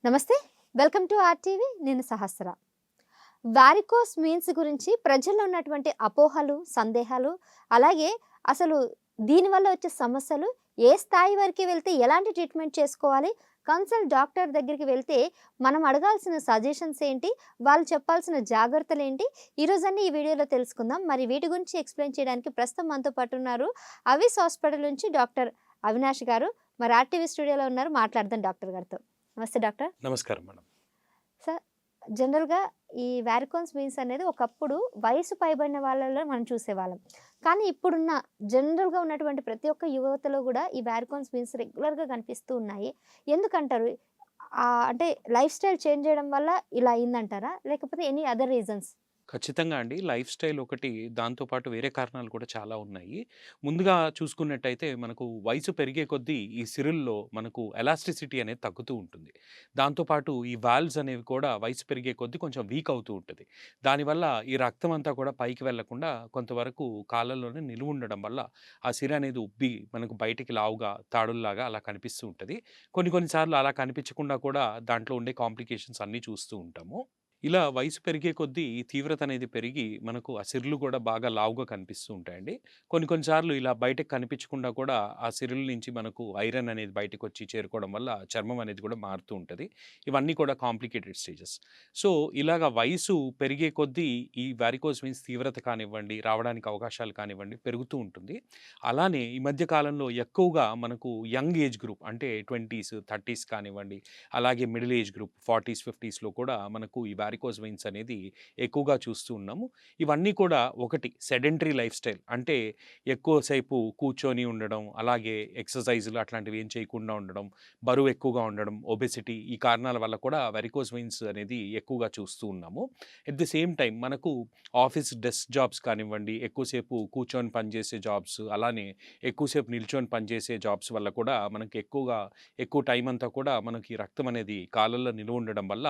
నమస్తే. Welcome to RTV. నేను సహస్ర. Varicose means గురించి ప్రజల్లో ఉన్నటువంటి అపోహలు, సందేహాలు, అలాగే అసలు దీనివల్ల వచ్చే సమస్యలు, ఏ స్థాయి వరకు వెళ్తే ఎలాంటి ట్రీట్మెంట్ చేసుకోవాలి, కన్సల్ట్ డాక్టర్ దగ్గరికి వెళ్తే మనం అడగాల్సిన సజెషన్స్ ఏంటి, వాళ్ళు చెప్పాల్సిన జాగ్రత్తలు ఏంటి, ఈరోజన్నీ ఈ వీడియోలో తెలుసుకుందాం. మరి వీటి గురించి ఎక్స్ప్లెయిన్ చేయడానికి ప్రస్తుతం మనతో పాటు ఉన్నారు అవిస్ హాస్పిటల్ నుంచి డాక్టర్ అవినాష్ గారు. మరి ఆర్టీవీ స్టూడియోలో ఉన్నారు, మాట్లాడదాం డాక్టర్ గారితో. నమస్తే డాక్టర్. నమస్కారం మేడం. సార్, జనరల్‌గా ఈ వారికోన్స్ వెయిన్స్ అనేది ఒకప్పుడు వయసు పైబడిన వాళ్ళలో మనం చూసేవాళ్ళం. కానీ ఇప్పుడున్న జనరల్‌గా ఉన్నటువంటి ప్రతి ఒక్క యువతలో గూడా ఈ వారికోన్స్ వెయిన్స్ రెగ్యులర్‌గా కనిపిస్తూ ఉన్నాయి. ఎందుకంటారు? అంటే లైఫ్ స్టైల్ చేంజ్ చేయడం వల్ల ఇలా అయిందంటారా? లేకపోతే ఎనీ అదర్ రీజన్స్? ఖచ్చితంగా అండి. లైఫ్ స్టైల్ ఒకటి, దాంతో పాటు వేరే కారణాలు కూడా చాలా ఉన్నాయి. ముందుగా చూసుకున్నట్టయితే మనకు వయసు పెరిగే కొద్దీ ఈ సిరల్లో మనకు ఎలాస్టిసిటీ అనేది తగ్గుతూ ఉంటుంది. దాంతో పాటు ఈ వాల్వ్స్ అనేవి కూడా వయసు పెరిగే కొద్దీ కొంచెం వీక్ అవుతూ ఉంటది. దానివల్ల ఈ రక్తం అంతా కూడా పైకి వెళ్ళకుండా కొంతవరకు కాళ్ళలోనే నిలువుండడం వల్ల ఆ సిర అనేది ఉబ్బి మనకు బయటికి లావుగా, తాడుల్లాగా అలా కనిపిస్తూ ఉంటది. కొన్ని సార్లు అలా కనిపించకుండా కూడా దాంట్లో ఉండే కాంప్లికేషన్స్ అన్నీ చూస్తూ ఉంటాము. ఇలా వయసు పెరిగే కొద్దీ ఈ తీవ్రత అనేది పెరిగి మనకు ఆ సిర్లు కూడా బాగా లావుగా కనిపిస్తూ ఉంటాయండి. కొన్ని సార్లు ఇలా బయటకు కనిపించకుండా కూడా ఆ సిరుల నుంచి మనకు ఐరన్ అనేది బయటకొచ్చి చేరుకోవడం వల్ల చర్మం అనేది కూడా మారుతూ ఉంటది. ఇవన్నీ కూడా కాంప్లికేటెడ్ స్టేజెస్. సో, ఇలాగ వయసు పెరిగే కొద్దీ ఈ వారికోస్ వెయిన్స్ తీవ్రత కానివ్వండి, రావడానికి అవకాశాలు కానివ్వండి పెరుగుతూ ఉంటుంది. అలానే ఈ మధ్య కాలంలో ఎక్కువగా మనకు యంగ్ ఏజ్ గ్రూప్ అంటే 20స్, 30స్ కానివ్వండి, అలాగే మిడిల్ ఏజ్ గ్రూప్ 40స్, 50స్‌లో కూడా మనకు ఈ వారికోస్ వెయిన్స్ అనేది ఎక్కువగా చూస్తూ ఉన్నాము. ఇవన్నీ కూడా ఒకటి సెడెంటరీ లైఫ్ స్టైల్ అంటే ఎక్కువ సేపు కూర్చొని ఉండడం, అలాగే ఎక్సర్‌సైజులు అట్లాంటివి ఏం చేయకుండా ఉండడం, బరువు ఎక్కువగా ఉండడం, ఒబెసిటీ ఈ కారణాల వల్ల కూడా వారికోస్ వెయిన్స్ అనేది ఎక్కువగా చూస్తూ ఉన్నాము. ఎట్ ది సేమ్ టైమ్ మనకు ఆఫీస్ డెస్క్ జాబ్స్ కానివ్వండి, ఎక్కువసేపు కూర్చొని పనిచేసే జాబ్స్, అలానే ఎక్కువసేపు నిల్చొని పనిచేసే జాబ్స్ వల్ల కూడా మనకి ఎక్కువ టైం అంతా కూడా మనకి రక్తం అనేది కాళ్ళల్లో నిలువ ఉండడం వల్ల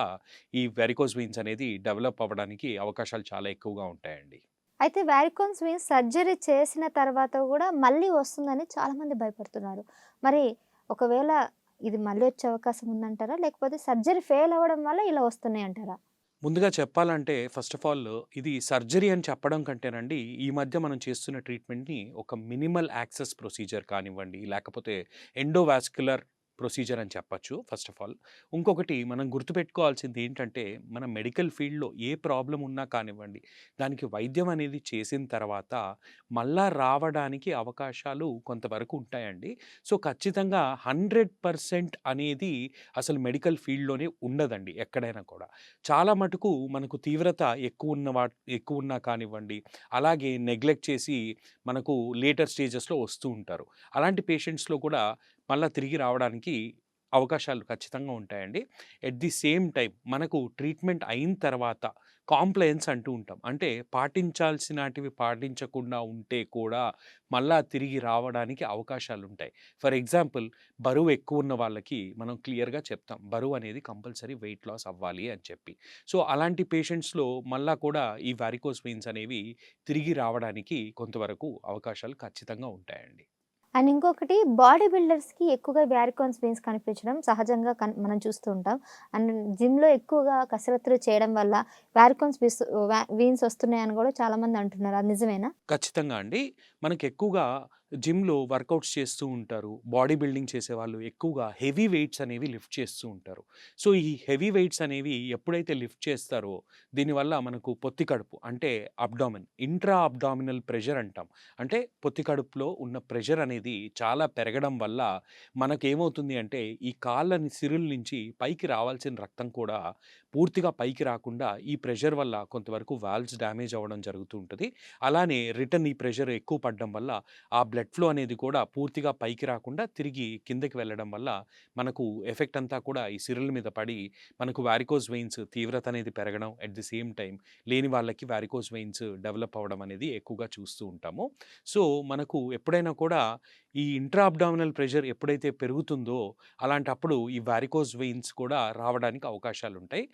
ఈ వెరికోస్ వెయిన్స్ అనేది డెవలప్ అవ్వడానికి అవకాశాలు చాలా ఎక్కువగా ఉంటాయండి. అయితే వారికోన్స్ వెయిన్స్ సర్జరీ చేసిన తర్వాత గూడా మళ్ళీ వస్తుందని చాలామంది భయపడుతున్నారు. మరి ఒకవేళ ఇది మళ్ళీ వచ్చే అవకాశం ఉందంటారా? లేకపోతే సర్జరీ ఫెయిల్ అవ్వడం వల్ల ఇలా వస్తున్నాయంటారా? ముందుగా చెప్పాలంటే ఫస్ట్ ఆఫ్ ఆల్ ఇది సర్జరీ అని చెప్పడం కంటేనండి, ఈ మధ్య మనం చేస్తున్న ట్రీట్మెంట్‌ని ఒక మినిమల్ యాక్సెస్ ప్రొసీజర్ కానివ్వండి, లేకపోతే ఎండోవాస్క్యులర్ ప్రొసీజర్ అని చెప్పొచ్చు ఫస్ట్ ఆఫ్ ఆల్. ఇంకొకటి మనం గుర్తుపెట్టుకోవాల్సింది ఏంటంటే, మన మెడికల్ ఫీల్డ్‌లో ఏ ప్రాబ్లమ్ ఉన్నా కానివ్వండి, దానికి వైద్యం అనేది చేసిన తర్వాత మళ్ళా రావడానికి అవకాశాలు కొంతవరకు ఉంటాయండి. సో, ఖచ్చితంగా 100% అనేది అసలు మెడికల్ ఫీల్డ్‌లోనే ఉండదండి ఎక్కడైనా కూడా. చాలా మటుకు మనకు తీవ్రత ఎక్కువున్నా కానివ్వండి, అలాగే నెగ్లెక్ట్ చేసి మనకు లేటర్ స్టేజెస్‌లో వస్తూ ఉంటారు. అలాంటి పేషెంట్స్‌లో కూడా మళ్ళా తిరిగి రావడానికి అవకాశాలు ఖచ్చితంగా ఉంటాయండి. ఎట్ ది సేమ్ టైమ్ మనకు ట్రీట్మెంట్ అయిన తర్వాత కాంప్లయన్స్ అంటూ ఉంటాం. అంటే పాటించాల్సినటివి పాటించకుండా ఉంటే కూడా మళ్ళా తిరిగి రావడానికి అవకాశాలుంటాయి. ఫర్ ఎగ్జాంపుల్, బరువు ఎక్కువున్న వాళ్ళకి మనం క్లియర్‌గా చెప్తాం. బరువు అనేది కంపల్సరీ వెయిట్ లాస్ అవ్వాలి అని చెప్పి. సో, అలాంటి పేషెంట్స్‌లో మళ్ళా కూడా ఈ వారికోస్ వెయిన్స్ అనేవి తిరిగి రావడానికి కొంతవరకు అవకాశాలు ఖచ్చితంగా ఉంటాయండి. అండ్ ఇంకొకటి, బాడీ బిల్డర్స్‌కి ఎక్కువగా వారికోన్స్ వెయిన్స్ కనిపించడం సహజంగా మనం చూస్తూ ఉంటాం. అండ్ జిమ్‌లో ఎక్కువగా కసరత్తులు చేయడం వల్ల వారికోన్స్ వెయిన్స్ వస్తున్నాయని కూడా చాలామంది అంటున్నారు. అది నిజమేనా? ఖచ్చితంగా అండి. మనకెక్కువగా జిమ్‌లో వర్కౌట్స్ చేస్తూ ఉంటారు. బాడీ బిల్డింగ్ చేసేవాళ్ళు ఎక్కువగా హెవీ వెయిట్స్ అనేవి లిఫ్ట్ చేస్తూ ఉంటారు. సో, ఈ హెవీ వెయిట్స్ అనేవి ఎప్పుడైతే లిఫ్ట్ చేస్తారో, దీనివల్ల మనకు పొత్తి కడుపు అంటే అబ్డామెన్, ఇంట్రా అబ్డామినల్ ప్రెషర్ అంటాం. అంటే పొత్తి కడుపులో ఉన్న ప్రెషర్ అనేది చాలా పెరగడం వల్ల మనకేమవుతుంది అంటే, ఈ కాళ్ళని సిరుల నుంచి పైకి రావాల్సిన రక్తం కూడా పూర్తిగా పైకి రాకుండా ఈ ప్రెషర్ వల్ల కొంతవరకు వాల్వ్స్ డ్యామేజ్ అవ్వడం జరుగుతూ ఉంటది. అలానే రిటర్న్ ఈ ప్రెషర్ ఎక్కువ పడడం వల్ల ఆ బ్లడ్ ఫ్లో అనేది కూడా పూర్తిగా పైకి రాకుండా తిరిగి కిందకి వెళ్ళడం వల్ల మనకు ఎఫెక్ట్ అంతా కూడా ఈ సిరల మీద పడి మనకు వారికోస్ వెయిన్స్ తీవ్రత అనేది పెరగడం, ఎట్ ది సేమ్ టైమ్ లేని వాళ్ళకి వారికోస్ వెయిన్స్ డెవలప్ అవ్వడం అనేది ఎక్కువగా చూస్తూ ఉంటాము. సో, మనకు ఎప్పుడైనా కూడా ఈ ఇంట్రా అబ్డామినల్ ప్రెషర్ ఎప్పుడైతే పెరుగుతుందో అలాంటప్పుడు ఈ వారికోస్ వెయిన్స్ కూడా రావడానికి అవకాశాలుంటాయి.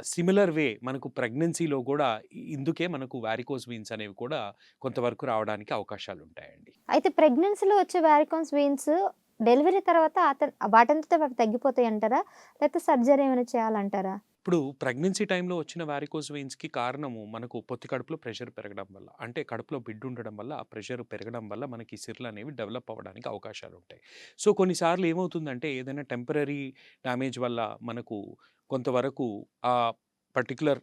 సిమిలర్ వే మనకు ప్రెగ్నెన్సీలో కూడా ఇందుకే మనకు వారికోస్ వెయిన్స్ అనేవి కూడా కొంతవరకు రావడానికి అవకాశాలుంటాయండి. అయితే ప్రెగ్నెన్సీలో వచ్చే వారికోన్స్ వెయిన్స్ డెలివరీ తర్వాత వాటంతట అవి తగ్గిపోతాయంటారా? లేకపోతే సర్జరీ ఏమైనా చేయాలంటారా? ఇప్పుడు ప్రెగ్నెన్సీ టైంలో వచ్చిన వారికోస్ వెయిన్స్‌కి కారణము మనకు పొత్తి కడుపులో ప్రెషర్ పెరగడం వల్ల. అంటే కడుపులో బిడ్డ ఉండడం వల్ల ఆ ప్రెషర్ పెరగడం వల్ల మనకి సిరలనేవి డెవలప్ అవ్వడానికి అవకాశాలుంటాయి. సో, కొన్నిసార్లు ఏమవుతుందంటే ఏదైనా టెంపరరీ డ్యామేజ్ వల్ల మనకు కొంతవరకు ఆ పర్టిక్యులర్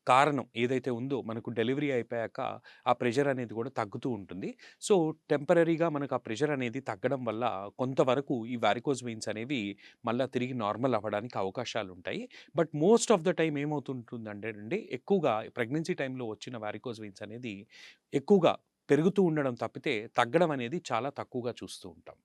కారణం ఏదైతే ఉందో మనకు డెలివరీ అయిపోయాక ఆ ప్రెషర్ అనేది కూడా తగ్గుతూ ఉంటుంది. సో, టెంపరరీగా మనకు ఆ ప్రెషర్ అనేది తగ్గడం వల్ల కొంతవరకు ఈ వారికోస్ వెయిన్స్ అనేవి మళ్ళా తిరిగి నార్మల్ అవ్వడానికి అవకాశాలుంటాయి. But most of the time ఏమవుతుంటుందంటే అండి, ఎక్కువగా ప్రెగ్నెన్సీ టైంలో వచ్చిన వారికోస్ వెయిన్స్ అనేది ఎక్కువగా పెరుగుతూ ఉండడం తప్పితే తగ్గడం అనేది చాలా తక్కువగా చూస్తూ ఉంటాం.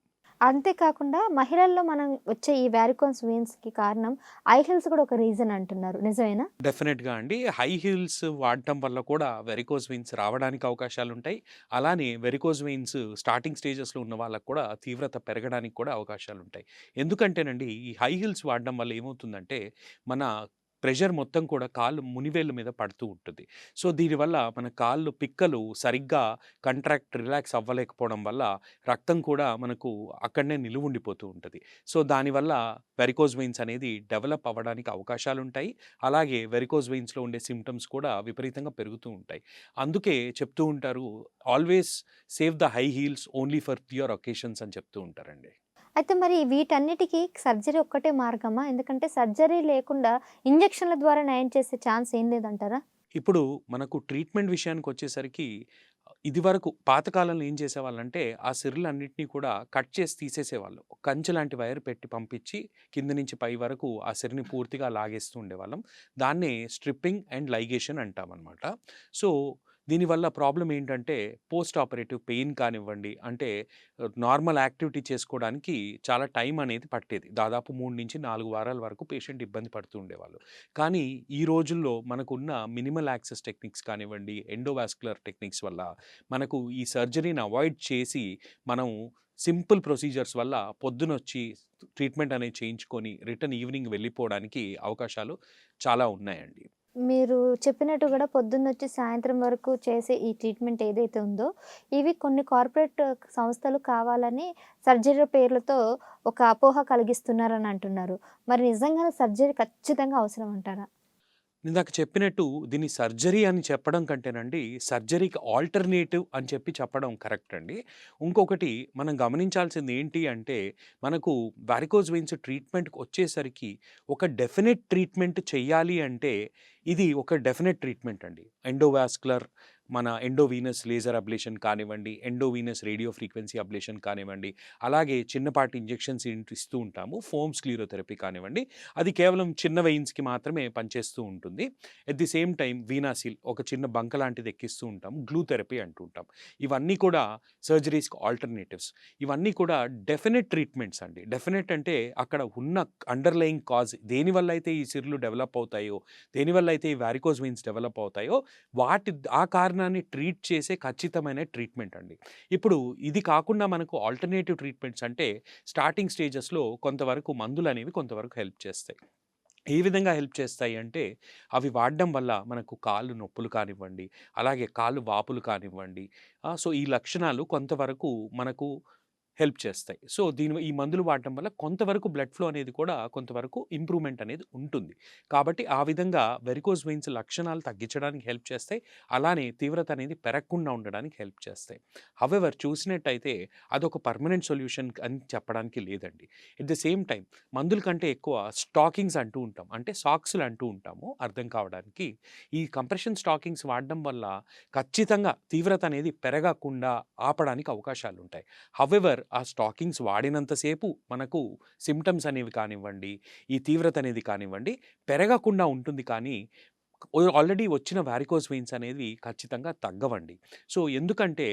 అంతే కాకుండా మహిళల్లో మనం వచ్చే ఈ వారికోస్ వెయిన్స్‌కి కారణం ఐ హీల్స్ కూడా ఒక రీజన్ అంటున్నారు. నిజమేనా? డెఫినెట్‌గా అండి. హై హీల్స్ వాడటం వల్ల కూడా వెరికోస్ వెయిన్స్ రావడానికి అవకాశాలుంటాయి. అలానే వెరికోస్ వెయిన్స్ స్టార్టింగ్ స్టేజెస్‌లో ఉన్న వాళ్ళకి కూడా తీవ్రత పెరగడానికి కూడా అవకాశాలుంటాయి. ఎందుకంటేనండి, ఈ హై హీల్స్ వాడడం వల్ల ఏమవుతుందంటే, మన ప్రెషర్ మొత్తం కూడా కాళ్ళు మునివేళ్ళ మీద పడుతూ ఉంటుంది. సో, దీనివల్ల మన కాళ్ళు పిక్కలు సరిగ్గా రిలాక్స్ అవ్వలేకపోవడం వల్ల రక్తం కూడా మనకు అక్కడనే నిలువుండిపోతూ ఉంటది. సో, దానివల్ల వెరికోస్ వెయిన్స్ అనేది డెవలప్ అవ్వడానికి అవకాశాలుంటాయి. అలాగే వెరికోస్ వెయిన్స్‌లో ఉండే సింప్టమ్స్ కూడా విపరీతంగా పెరుగుతూ ఉంటాయి. అందుకే చెప్తూ ఉంటారు, always save the high heels only for your occasions అని చెప్తూ ఉంటారండి. అయితే మరి వీటన్నిటికి సర్జరీ ఒక్కటే మార్గమా? ఎందుకంటే సర్జరీ లేకుండా ఇంజెక్షన్‌ల ద్వారా నయం చేసే ఛాన్స్ ఏం లేదంటారా? ఇప్పుడు మనకు ట్రీట్మెంట్ విషయానికొచ్చేసరికి ఇదివరకు పాతకాలంలో ఏం చేసేవాళ్ళంటే, ఆ సిర్లన్నిటిని కూడా కట్ చేసి తీసేసేవాళ్ళు. కంచె లాంటి వైర్ పెట్టి పంపించి కింద నుంచి పై వరకు ఆ సిరని పూర్తిగా లాగేస్తూ ఉండేవాళ్ళం. దాన్నే స్ట్రిప్పింగ్ అండ్ లైగేషన్ అంటామనమాట. సో, దీనివల్ల ప్రాబ్లమ్ ఏంటంటే, పోస్ట్ ఆపరేటివ్ పెయిన్ కానివ్వండి, అంటే నార్మల్ యాక్టివిటీ చేసుకోవడానికి చాలా టైం అనేది పట్టేది. దాదాపు 3-4 వారాల వరకు పేషెంట్ ఇబ్బంది పడుతూ ఉండేవాళ్ళు. కానీ ఈ రోజుల్లో మనకున్న మినిమల్ యాక్సెస్ టెక్నిక్స్ కానివ్వండి, ఎండోవాస్కులర్ టెక్నిక్స్ వల్ల మనకు ఈ సర్జరీని అవాయిడ్ చేసి, మనం సింపుల్ ప్రొసీజర్స్ వల్ల పొద్దునొచ్చి ట్రీట్మెంట్ అనేది చేయించుకొని రిటర్న్ ఈవినింగ్ వెళ్ళిపోవడానికి అవకాశాలు చాలా ఉన్నాయండి. మీరు చెప్పినట్టు గూడా పొద్దున్నొచ్చి సాయంత్రం వరకు చేసే ఈ ట్రీట్మెంట్ ఏదైతే ఉందో, ఇవి కొన్ని కార్పొరేట్ సంస్థలు కావాలని సర్జరీ పేర్లతో ఒక అపోహ కలిగిస్తున్నారని అంటున్నారు. మరి నిజంగానే సర్జరీ ఖచ్చితంగా అవసరం అంటారా? ఇందాక చెప్పినట్టు దీన్ని సర్జరీ అని చెప్పడం కంటేనండి, సర్జరీకి ఆల్టర్‌నేటివ్ అని చెప్పడం కరెక్ట్ అండి. ఇంకొకటి మనం గమనించాల్సింది ఏంటి అంటే, మనకు వారికోస్ వెయిన్స్ ట్రీట్మెంట్‌కొచ్చేసరికి ఒక డెఫినిట్ ట్రీట్మెంట్ చెయ్యాలి అంటే, ఇది ఒక డెఫినిట్ ట్రీట్మెంట్ అండి. ఎండోవాస్కులర్ మన ఎండోవీనస్ లేజర్ అబ్లేషన్ కానివ్వండి, ఎండోవీనస్ రేడియో ఫ్రీక్వెన్సీ అబ్లేషన్ కానివ్వండి, అలాగే చిన్నపాటి ఇంజెక్షన్స్ ఇస్తూ ఉంటాము. ఫోమ్ స్క్లీరోథెరపీ కానివ్వండి. అది కేవలం చిన్న వెయిన్స్‌కి మాత్రమే పనిచేస్తూ ఉంటుంది. ఎట్ ది సేమ్ టైమ్ వీనాసిల్ ఒక చిన్న బంక లాంటిది ఎక్కిస్తూ ఉంటాం. గ్లూ థెరపీ అంటూ ఉంటాం. ఇవన్నీ కూడా సర్జరీస్‌కి ఆల్టర్‌నేటివ్స్. ఇవన్నీ కూడా డెఫినిట్ ట్రీట్మెంట్స్ అండి. డెఫినిట్ అంటే అక్కడ ఉన్న అండర్‌లయింగ్ కాజ్ దేనివల్ల అయితే ఈ సిరలు డెవలప్ అవుతాయో, దేనివల్ల అయితే ఈ వారికోస్ వెయిన్స్ డెవలప్ అవుతాయో, ఆ కారణాన్ని ట్రీట్ చేసే ఖచ్చితమైన ట్రీట్మెంట్ అండి. ఇప్పుడు ఇది కాకుండా మనకు ఆల్టర్‌నేటివ్ ట్రీట్మెంట్స్ అంటే స్టార్టింగ్ స్టేజెస్‌లో కొంతవరకు మందులనేవి కొంతవరకు హెల్ప్ చేస్తాయి. ఏ విధంగా హెల్ప్ చేస్తాయి అంటే, అవి వాడడం వల్ల మనకు కాళ్ళు నొప్పులు కానివ్వండి, అలాగే కాళ్ళు వాపులు కానివ్వండి, సో, ఈ లక్షణాలు కొంతవరకు మనకు హెల్ప్ చేస్తాయి. సో, ఈ మందులు వాడటం వల్ల కొంతవరకు బ్లడ్ ఫ్లో అనేది కూడా కొంతవరకు ఇంప్రూవ్‌మెంట్ అనేది ఉంటుంది. కాబట్టి ఆ విధంగా వెరికోస్ వెయిన్స్ లక్షణాలు తగ్గించడానికి హెల్ప్ చేస్తాయి. అలానే తీవ్రత అనేది పెరగకుండా ఉండడానికి హెల్ప్ చేస్తాయి. హౌవెవర్ చూసినట్టయితే అదొక పర్మనెంట్ సొల్యూషన్ అని చెప్పడానికి లేదండి. ఎట్ ద సేమ్ టైమ్ మందుల కంటే ఎక్కువ స్టాకింగ్స్ అంటూ ఉంటాం. అంటే సాక్స్‌లు అంటూ ఉంటాము అర్థం కావడానికి. ఈ కంప్రెషన్ స్టాకింగ్స్ వాడడం వల్ల ఖచ్చితంగా తీవ్రత అనేది పెరగకుండా ఆపడానికి అవకాశాలుంటాయి. హౌవెవర్ ఆ స్టాకింగ్స్ వాడినంత సేపు మనకు సింప్టమ్స్ అనేవి కానివ్వండి, ఈ తీవ్రత అనేది కానివ్వండి, పెరగకుండా ఉంటుంది కానీ, ఆల్రెడీ వచ్చిన వారికోస్ వెయిన్స్ అనేవి ఖచ్చితంగా తగ్గవండి. సో, ఎందుకంటే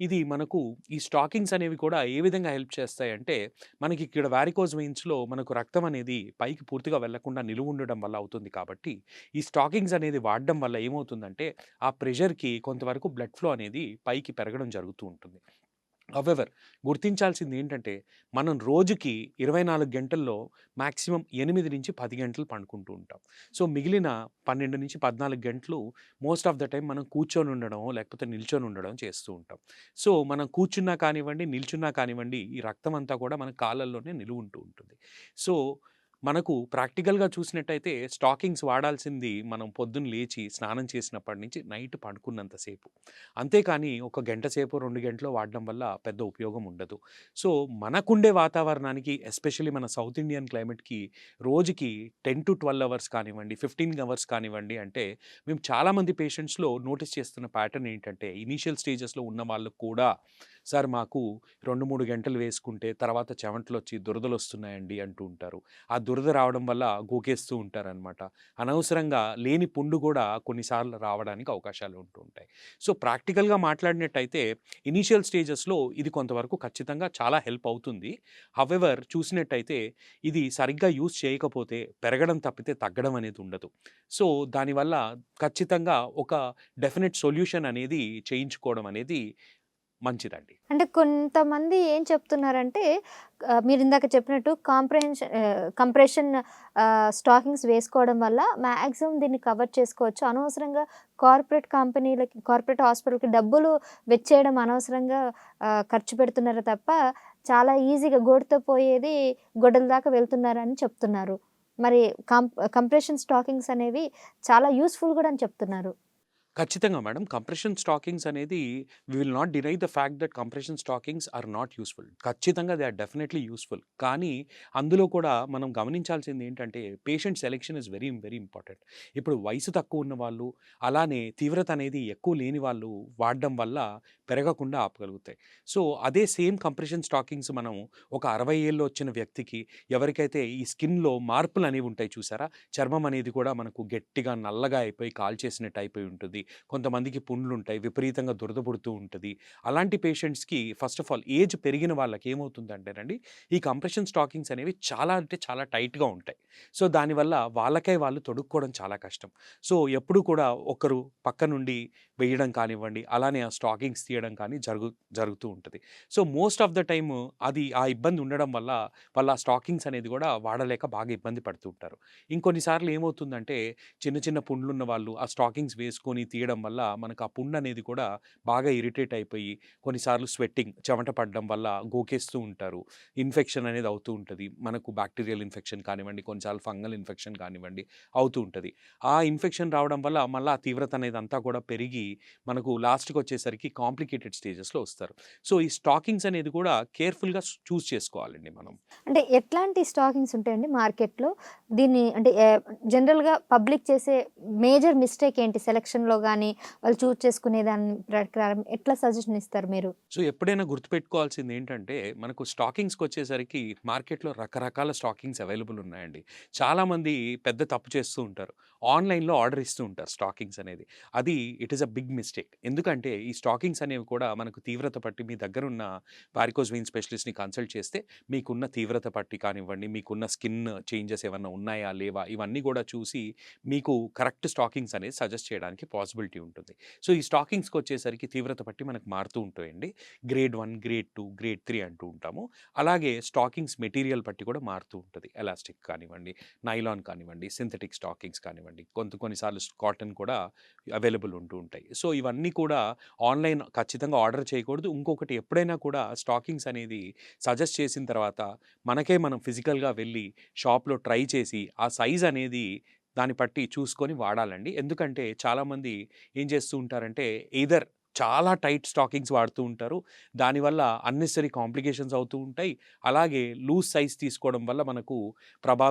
ఇది మనకు ఈ స్టాకింగ్స్ అనేవి కూడా ఏ విధంగా హెల్ప్ చేస్తాయంటే, మనకి ఇక్కడ వారికోస్ వెయిన్స్‌లో మనకు రక్తం అనేది పైకి పూర్తిగా వెళ్ళకుండా నిలువుండడం వల్ల అవుతుంది కాబట్టి, ఈ స్టాకింగ్స్ అనేది వాడడం వల్ల ఏమవుతుందంటే, ఆ ప్రెషర్‌కి కొంతవరకు బ్లడ్ ఫ్లో అనేది పైకి పెరగడం జరుగుతూ ఉంటుంది. హౌవెవర్ గుర్తించాల్సింది ఏంటంటే, మనం రోజుకి 24 గంటల్లో మాక్సిమం 8-10 గంటలు పండుకుంటూ ఉంటాం. సో, మిగిలిన 12-14 గంటలు మోస్ట్ ఆఫ్ ద టైమ్ మనం కూర్చొని ఉండడం, లేకపోతే నిల్చొని ఉండడం చేస్తూ ఉంటాం. సో, మనం కూర్చున్నా కానివ్వండి, నిల్చున్నా కానివ్వండి, ఈ రక్తం అంతా కూడా మన కాళ్ళల్లోనే నిలువుంటూ ఉంటుంది. సో, మనకు ప్రాక్టికల్‌గా చూసినట్టయితే స్టాకింగ్స్ వాడాల్సింది మనం పొద్దున్న లేచి స్నానం చేసినప్పటి నుంచి నైట్ పడుకున్నంత సేపు. అంతేకానీ ఒక గంట సేపో, 2 గంటలో వాడడం వల్ల పెద్ద ఉపయోగం ఉండదు. సో, మనకుండే వాతావరణానికి ఎస్పెషల్లీ మన సౌత్ ఇండియన్ క్లైమేట్‌కి రోజుకి 10-12 అవర్స్ కానివ్వండి, 15 అవర్స్ కానివ్వండి అంటే మేము చాలామంది పేషెంట్స్‌లో నోటీస్ చేస్తున్న ప్యాటర్న్ ఏంటంటే ఇనీషియల్ స్టేజెస్‌లో ఉన్న వాళ్ళు కూడా సార్ మాకు 2, 3 గంటలు వేసుకుంటే తర్వాత చెమటలొచ్చి దురదలొస్తున్నాయండి అంటూ ఉంటారు. ఆ దురద రావడం వల్ల గోకేస్తూ ఉంటారనమాట. అనవసరంగా లేని పుండు గూడా కొన్నిసార్లు రావడానికి అవకాశాలు ఉంటూ ఉంటాయి. సో, ప్రాక్టికల్‌గా మాట్లాడినట్టయితే ఇనీషియల్ స్టేజెస్‌లో ఇది కొంతవరకు ఖచ్చితంగా చాలా హెల్ప్ అవుతుంది. హౌవెవర్ చూసినట్టయితే ఇది సరిగ్గా యూజ్ చేయకపోతే పెరగడం తప్పితే తగ్గడం అనేది ఉండదు. సో, దానివల్ల ఖచ్చితంగా ఒక డెఫినిట్ సొల్యూషన్ అనేది చేయించుకోవడం అనేది మంచిదండి. అంటే కొంతమంది ఏం చెప్తున్నారంటే మీరిందాక చెప్పినట్టు కంప్రెషన్ స్టాకింగ్స్ వేసుకోవడం వల్ల మాక్సిమం దీన్ని కవర్ చేసుకోవచ్చు. అనవసరంగా కార్పొరేట్ హాస్పిటల్‌కి డబ్బులు వెచ్చేయడం అనవసరంగా ఖర్చు పెడుతున్నారు తప్ప, చాలా ఈజీగా గోటితో పోయేది గొడ్డల దాకా వెళ్తున్నారని చెప్తున్నారు. మరి కంప్రెషన్ స్టాకింగ్స్ అనేవి చాలా యూజ్‌ఫుల్ గూడా అని చెప్తున్నారు. ఖచ్చితంగా మేడం. కంప్రెషన్ స్టాకింగ్స్ అనేది we will not deny the fact that compression stockings are not useful. ఖచ్చితంగా దే ఆర్ డెఫినైట్‌లీ యూజ్‌ఫుల్. కానీ అందులో కూడా మనం గమనించాల్సింది ఏంటంటే patient selection is very, very important. ఇప్పుడు వయసు తక్కువ ఉన్న వాళ్ళు, అలానే తీవ్రత అనేది ఎక్కువ లేని వాళ్ళు వాడడం వల్ల పెరగకుండా ఆపగలుగుతాయి. సో, అదే సేమ్ కంప్రెషన్ స్టాకింగ్స్ మనం ఒక 60 ఏళ్ళు వచ్చిన వ్యక్తికి, ఎవరికైతే ఈ స్కిన్‌లో మార్పులనేవి ఉంటాయి చూసారా? చర్మం అనేది కూడా మనకు గట్టిగా నల్లగా అయిపోయి కాల్చేసినట్టు అయిపోయి ఉంటుంది. కొంతమందికి పుండ్లుంటాయి. విపరీతంగా దురద పుడుతూ ఉంటది. అలాంటి పేషెంట్స్‌కి ఫస్ట్ ఆఫ్ ఆల్ ఏజ్ పెరిగిన వాళ్ళకి ఏమవుతుందంటేనండి, ఈ కంప్రెషన్ స్టాకింగ్స్ అనేవి చాలా అంటే చాలా టైట్‌గా ఉంటాయి. సో, దానివల్ల వాళ్ళకై వాళ్ళు తొడుక్కోవడం చాలా కష్టం. సో, ఎప్పుడు కూడా ఒకరు పక్క నుండి వేయడం కానివ్వండి, అలానే ఆ స్టాకింగ్స్ తీయడం కానీ జరుగుతూ ఉంటది. So, most of the time అది ఆ ఇబ్బంది ఉండడం వల్ల వాళ్ళు ఆ స్టాకింగ్స్ అనేది కూడా వాడలేక బాగా ఇబ్బంది పడుతూ ఉంటారు. ఇంకొన్ని సార్లు ఏమవుతుందంటే చిన్న చిన్న పుండ్లున్న వాళ్ళు ఆ స్టాకింగ్స్ వేసుకొని తీయడం వల్ల మనకు ఆ పుండు అనేది కూడా బాగా ఇరిటేట్ అయిపోయి కొన్నిసార్లు స్వెట్టింగ్ చెమట పడడం వల్ల గోకేస్తూ ఉంటారు. ఇన్ఫెక్షన్ అనేది అవుతూ ఉంటది. మనకు బ్యాక్టీరియల్ ఇన్ఫెక్షన్ కానివ్వండి, కొన్నిసార్లు ఫంగల్ ఇన్ఫెక్షన్ కానివ్వండి అవుతూ ఉంటది. ఆ ఇన్ఫెక్షన్ రావడం వల్ల మళ్ళా ఆ తీవ్రత అనేది అంతా కూడా పెరిగి మనకు లాస్ట్‌కొచ్చేసరికి కాంప్లికేటెడ్ స్టేజెస్‌లో వస్తారు. సో, ఈ స్టాకింగ్స్ అనేది కూడా కేర్‌ఫుల్‌గా చూజ్ చేసుకోవాలండి మనం. అంటే ఎట్లాంటి స్టాకింగ్స్ ఉంటాయండి మార్కెట్‌లో? దీన్ని అంటే జనరల్‌గా పబ్లిక్ చేసే మేజర్ మిస్టేక్ ఏంటి సెలక్షన్‌లో గాని, వాళ్ళు చూజ్ చేసుకునే దాని ప్రకారం ఎట్లా సజెషన్ ఇస్తారు మీరు? సో, ఎప్పుడైనా గుర్తుపెట్టుకోవాల్సిందేంటంటే, మనకు స్టాకింగ్స్‌కొచ్చేసరికి మార్కెట్‌లో రకరకాల స్టాకింగ్స్ అవైలబుల్ ఉన్నాయండి. చాలామంది పెద్ద తప్పు చేస్తూ ఉంటారు. ఆన్‌లైన్‌లో ఆర్డర్ ఇస్తూ ఉంటారు స్టాకింగ్స్ అనేది. అది it is a big mistake. ఎందుకంటే, ఈ స్టాకింగ్స్ అనేవి కూడా మనకు తీవ్రత పట్టి మీ దగ్గరున్న వారికోస్ వెయిన్ స్పెషలిస్ట్‌ని కన్సల్ట్ చేస్తే, మీకున్న తీవ్రత పట్టి కానివ్వండి, మీకున్న స్కిన్ చేంజెస్ ఏమన్నా ఉన్నాయా? లేవా? ఇవన్నీ గూడా చూసి, మీకు కరెక్ట్ స్టాకింగ్స్ అనేది సజెస్ట్ చేయడానికి పాసిబిలిటీ ఉంటుంది. సో, ఈ స్టాకింగ్స్‌కొచ్చేసరికి తీవ్రత పట్టి మనకు మారుతూ ఉంటాయండి. గ్రేడ్ 1, గ్రేడ్ 2, గ్రేడ్ 3 అంటూ ఉంటాము. అలాగే స్టాకింగ్స్ మెటీరియల్ బట్టి కూడా మారుతూ ఉంటది. ఎలాస్టిక్ కానివ్వండి, నైలాన్ కానివ్వండి, సింథటిక్ స్టాకింగ్స్ కానివ్వండి, కొన్ని సార్లు కాటన్ కూడా అవైలబుల్ ఉంటూ ఉంటాయి. సో, ఇవన్నీ కూడా ఆన్‌లైన్ ఖచ్చితంగా ఆర్డర్ చేయకూడదు. ఇంకొకటి ఎప్పుడైనా కూడా స్టాకింగ్స్ అనేది సజెస్ట్ చేసిన తర్వాత మనకే మనం ఫిజికల్‌గా వెళ్ళి షాప్‌లో ట్రై చేసి ఆ సైజ్ అనేది దాన్ని బట్టి చూసుకొని వాడాలండి. ఎందుకంటే చాలామంది ఏం చేస్తూ ఉంటారంటే ఎయిదర్ చాలా టైట్ స్టాకింగ్స్ వాడుతూ ఉంటారు. దానివల్ల అన్నెసెసరీ కాంప్లికేషన్స్ అవుతూ ఉంటాయి. అలాగే లూజ్ సైజ్ తీసుకోవడం వల్ల మనకు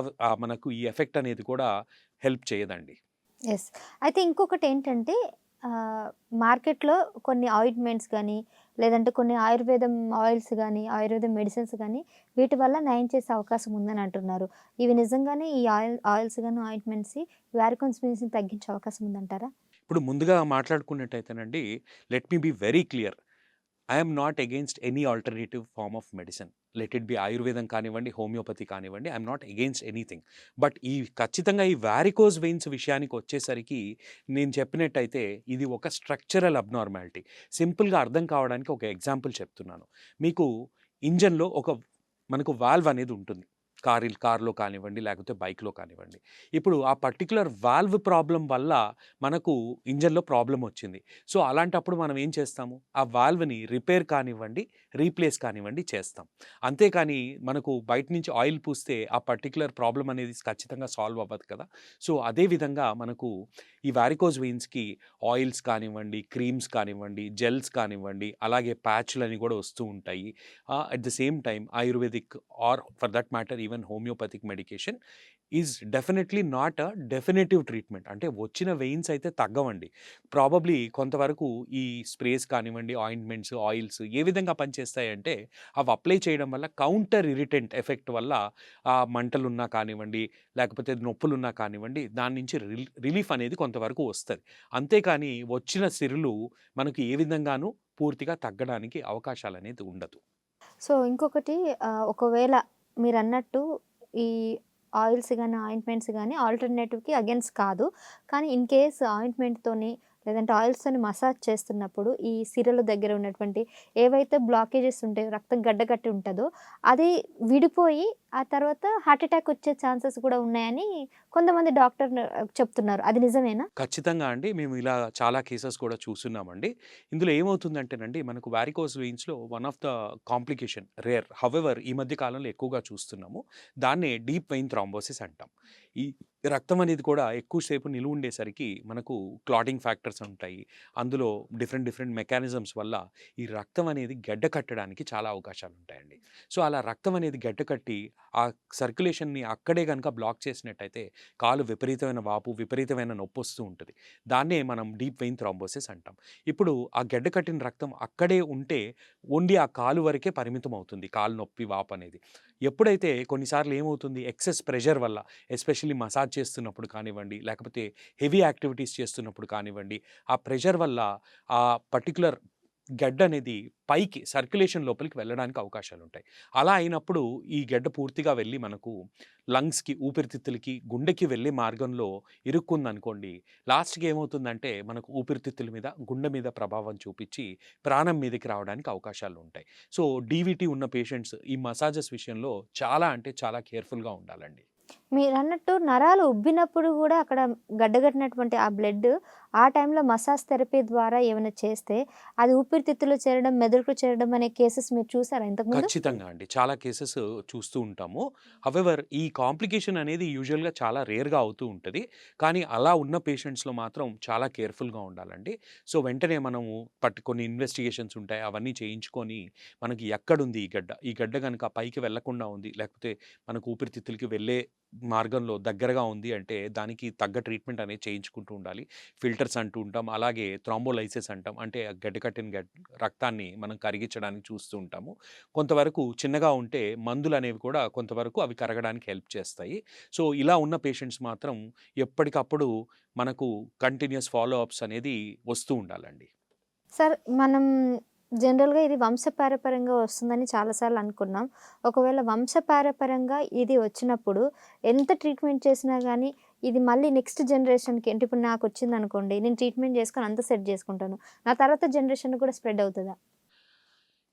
ఈ ఎఫెక్ట్ అనేది కూడా హెల్ప్ చేయదండి. యెస్. అయితే ఇంకొకటేంటంటే ఆహ్, మార్కెట్‌లో కొన్ని ఆయింట్‌మెంట్స్ గానీ, లేదంటే కొన్ని ఆయుర్వేదం ఆయిల్స్ గానీ, ఆయుర్వేదం మెడిసిన్స్ గానీ, వీటి వల్ల నయం చేసే అవకాశం ఉందని అంటున్నారు. ఇవి నిజంగానే ఈ ఆయిల్స్ గాని, ఆయింట్‌మెంట్స్ వారికోస్ వెయిన్స్‌ని తగ్గించే అవకాశం ఉందంటారా? ఇప్పుడు ముందుగా మాట్లాడుకున్నట్టయితేనండి, let me be very clear. I am not against any alternative form of medicine. Let it be ఆయుర్వేదం కానివ్వండి, హోమియోపతి కానివ్వండి. I'm not against anything. But ఖచ్చితంగా ఈ వారికోజ్ వెయిన్స్ విషయానికొచ్చేసరికి నేను చెప్పినట్టయితే ఇది ఒక స్ట్రక్చరల్ అబ్నార్మాలిటీ. సింపుల్‌గా అర్థం కావడానికి ఒక ఎగ్జాంపుల్ చెప్తున్నాను. మీకు ఇంజిన్‌లో మనకు వాల్వ్ అనేది ఉంటుంది. కార్‌లో కానివ్వండి, లేకపోతే బైక్‌లో కానివ్వండి. ఇప్పుడు ఆ పర్టిక్యులర్ వాల్వ్ ప్రాబ్లమ్ వల్ల మనకు ఇంజిన్‌లో ప్రాబ్లమ్ వచ్చింది. సో, అలాంటప్పుడు మనం ఏం చేస్తాము? ఆ వాల్వ్‌ని రిపేర్ కానివ్వండి, రీప్లేస్ కానివ్వండి చేస్తాం. అంతేకాని మనకు బయట నుంచి ఆయిల్ పూస్తే ఆ పర్టిక్యులర్ ప్రాబ్లమ్ అనేది ఖచ్చితంగా సాల్వ్ అవ్వదు కదా! సో, అదే విధంగా మనకు ఈ వారికోజ్ వెయిన్స్‌కి ఆయిల్స్ కానివ్వండి, క్రీమ్స్ కానివ్వండి, జెల్స్ కానివ్వండి, అలాగే ప్యాచ్‌లని కూడా వస్తూ ఉంటాయి. At the same time ayurvedic or for that matter even homeopathic medication is definitely not a definitive treatment. అంటే వచ్చిన వెయిన్స్ అయితే తగ్గవండి. ప్రాబబ్లీ కొంతవరకు ఈ స్ప్రేస్ కానివ్వండి, ఆయింట్మెంట్స్, ఆయిల్స్ ఏ విధంగా పనిచేస్తాయంటే అవి అప్లై చేయడం వల్ల కౌంటర్ ఇరిటెంట్ ఎఫెక్ట్ వల్ల ఆ మంటలున్నా కానివ్వండి, లేకపోతే నొప్పులున్నా కానివ్వండి, దాని నుంచి రిలీఫ్ అనేది కొంతవరకు వస్తది. అంతేకాని వచ్చిన సిరులు మనకు ఏ విధంగానూ పూర్తిగా తగ్గడానికి అవకాశాలనేది ఉండదు. సో, ఇంకొకటి ఒకవేళ మీరన్నట్టు ఈ ఆయిల్స్ గాని, ఆయింట్‌మెంట్స్ గాని ఆల్టర్‌నేటివ్‌కి అగెయిన్స్ కాదు. కానీ ఇన్ కేస్ ఆయింట్‌మెంట్‌తోని లేదంటే ఆయిల్స్‌తోని మసాజ్ చేస్తున్నప్పుడు ఈ సిరల దగ్గర ఉన్నటువంటి ఏవైతే బ్లాకేజెస్ ఉంటాయో, రక్తం గడ్డకట్టి ఉంటదో అది విడిపోయి ఆ తర్వాత హార్ట్ అటాక్ వచ్చే ఛాన్సెస్ కూడా ఉన్నాయని కొంతమంది డాక్టర్లు చెప్తున్నారు. అది నిజమేనా? ఖచ్చితంగా అండి. మేము ఇలా చాలా కేసెస్ కూడా చూస్తున్నామండి. ఇందులో ఏమవుతుందంటేనండి, మనకు వారికోస్ వెయిన్స్‌లో one of the complication rare. However ఈ మధ్య కాలంలో ఎక్కువగా చూస్తున్నాము. దాన్నే డీప్ వెయిన్ థ్రాంబోసిస్ అంటాం. ఈ రక్తం అనేది కూడా ఎక్కువ సేపు నిలువుండేసరికి మనకు క్లాటింగ్ ఫ్యాక్టర్స్ ఉంటాయి. అందులో డిఫరెంట్ మెకానిజమ్స్ వల్ల ఈ రక్తం అనేది గడ్డ కట్టడానికి చాలా అవకాశాలుంటాయండి. సో, అలా రక్తం అనేది గడ్డ కట్టి ఆ సర్క్యులేషన్‌ని అక్కడే గనక బ్లాక్ చేసినట్టయితే కాలు విపరీతమైన వాపు, విపరీతమైన నొప్పొస్తూ ఉంటది. దాన్నే మనం డీప్ వెయిన్ థ్రాంబోసిస్ అంటాం. ఇప్పుడు ఆ గడ్డ కట్టిన రక్తం అక్కడే ఉంటే ఓన్లీ ఆ కాలు వరకే పరిమితం అవుతుంది. కాలు నొప్పి, వాపనేది. ఎప్పుడైతే కొన్నిసార్లు ఏమవుతుంది ఎక్సెస్ ప్రెషర్ వల్ల ఎస్పెషల్లీ మసాజ్ చేస్తున్నప్పుడు కానివ్వండి, లేకపోతే హెవీ యాక్టివిటీస్ చేస్తున్నప్పుడు కానివ్వండి, ఆ ప్రెషర్ వల్ల ఆ పర్టిక్యులర్ గడ్డనేది పైకి సర్క్యులేషన్ లోపలికి వెళ్ళడానికి అవకాశాలుంటాయి. అలా అయినప్పుడు ఈ గడ్డ పూర్తిగా వెళ్ళి మనకు లంగ్స్‌కి, ఊపిరితిత్తులకి, గుండెకి వెళ్ళే మార్గంలో ఇరుక్కుందనుకోండి, లాస్ట్‌కి ఏమవుతుందంటే మనకు ఊపిరితిత్తుల మీద, గుండె మీద ప్రభావం చూపిచ్చి ప్రాణం మీదకి రావడానికి అవకాశాలుంటాయి. సో, డీవీటీ ఉన్న పేషెంట్స్ ఈ మసాజెస్ విషయంలో చాలా అంటే చాలా కేర్‌ఫుల్‌గా ఉండాలండి. మీరన్నట్టు నరాలు ఉబ్బినప్పుడు గూడా అక్కడ గడ్డగట్టినటువంటి ఆ బ్లడ్ ఆ టైంలో మసాజ్ థెరపీ ద్వారా ఏమైనా చేస్తే అది ఊపిరితిత్తులో చేరడం, మెదడుకు చేరడం అనే కేసెస్ మీరు చూసారా ఇంతకుముందు? ఖచ్చితంగా అండి. చాలా కేసెస్ చూస్తూ ఉంటాము. హౌవెవర్ ఈ కాంప్లికేషన్ అనేది యూజువల్‌గా చాలా రేర్‌గా అవుతూ ఉంటది. కానీ అలా ఉన్న పేషెంట్స్‌లో మాత్రం చాలా కేర్‌ఫుల్‌గా ఉండాలండి. సో, వెంటనే మనము కొన్ని ఇన్వెస్టిగేషన్స్ ఉంటాయి. అవన్నీ చేయించుకొని మనకి ఎక్కడుంది ఈ గడ్డ? ఈ గడ్డ గనక పైకి వెళ్ళకుండా ఉంది, లేకపోతే మనకు ఊపిరితిత్తులకి వెళ్ళే మార్గంలో దగ్గరగా ఉంది అంటే దానికి తగ్గ ట్రీట్మెంట్ అనేది చేయించుకుంటూ ఉండాలి. ఫిల్టర్స్ అంటూ ఉంటాం. అలాగే థ్రాంబోలైసిస్ అంటాం. అంటే ఆ గడ్డ కట్టిన రక్తాన్ని మనం కరిగించడానికి చూస్తూ ఉంటాము. కొంతవరకు చిన్నగా ఉంటే మందులనేవి కూడా కొంతవరకు అవి కరగడానికి హెల్ప్ చేస్తాయి. సో, ఇలా ఉన్న పేషెంట్స్ మాత్రం ఎప్పటికప్పుడు మనకు కంటిన్యూయస్ ఫాలో అప్స్ అనేది వస్తూ ఉండాలండి. సార్ మనం జనరల్‌గా ఇది వంశపారపర్యంగా వస్తుందని చాలా సార్లు అనుకున్నాం. ఒకవేళ వంశపారపర్యంగా ఇది వచ్చినప్పుడు ఎంత ట్రీట్మెంట్ చేసినా గానీ ఇది మళ్ళీ నెక్స్ట్ జనరేషన్‌కి అంటే ఇప్పుడు నాకొచ్చిందనుకోండి. నేను ట్రీట్మెంట్ చేసుకొని అంతా సెట్ చేసుకుంటాను. నా తర్వాత జనరేషన్‌కి కూడా స్ప్రెడ్ అవుతదా?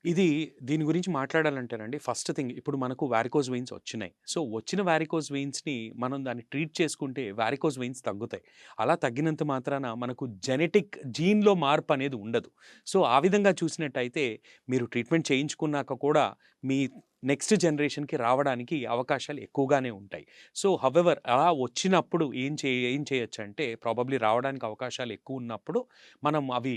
ఇది దీని గురించి మాట్లాడాలంటేనండి ఫస్ట్ థింగ్ ఇప్పుడు మనకు వారికోజ్ వెయిన్స్ వచ్చినాయి. సో, వచ్చిన వారికోజ్ వెయిన్స్‌ని మనం దాన్ని ట్రీట్ చేసుకుంటే వారికోజ్ వెయిన్స్ తగ్గుతాయి. అలా తగ్గినంత మాత్రాన మనకు జెనెటిక్ జీన్‌లో మార్పనేది ఉండదు. సో, ఆ విధంగా చూసినట్టయితే మీరు ట్రీట్మెంట్ చేయించుకున్నాక కూడా మీ నెక్స్ట్ జనరేషన్‌కి రావడానికి అవకాశాలు ఎక్కువగానే ఉంటాయి. సో, హౌవెవర్ అలా వచ్చినప్పుడు ఏం చేయొచ్చంటే ప్రాబబ్లీ రావడానికి అవకాశాలు ఎక్కువున్నప్పుడు మనం అవి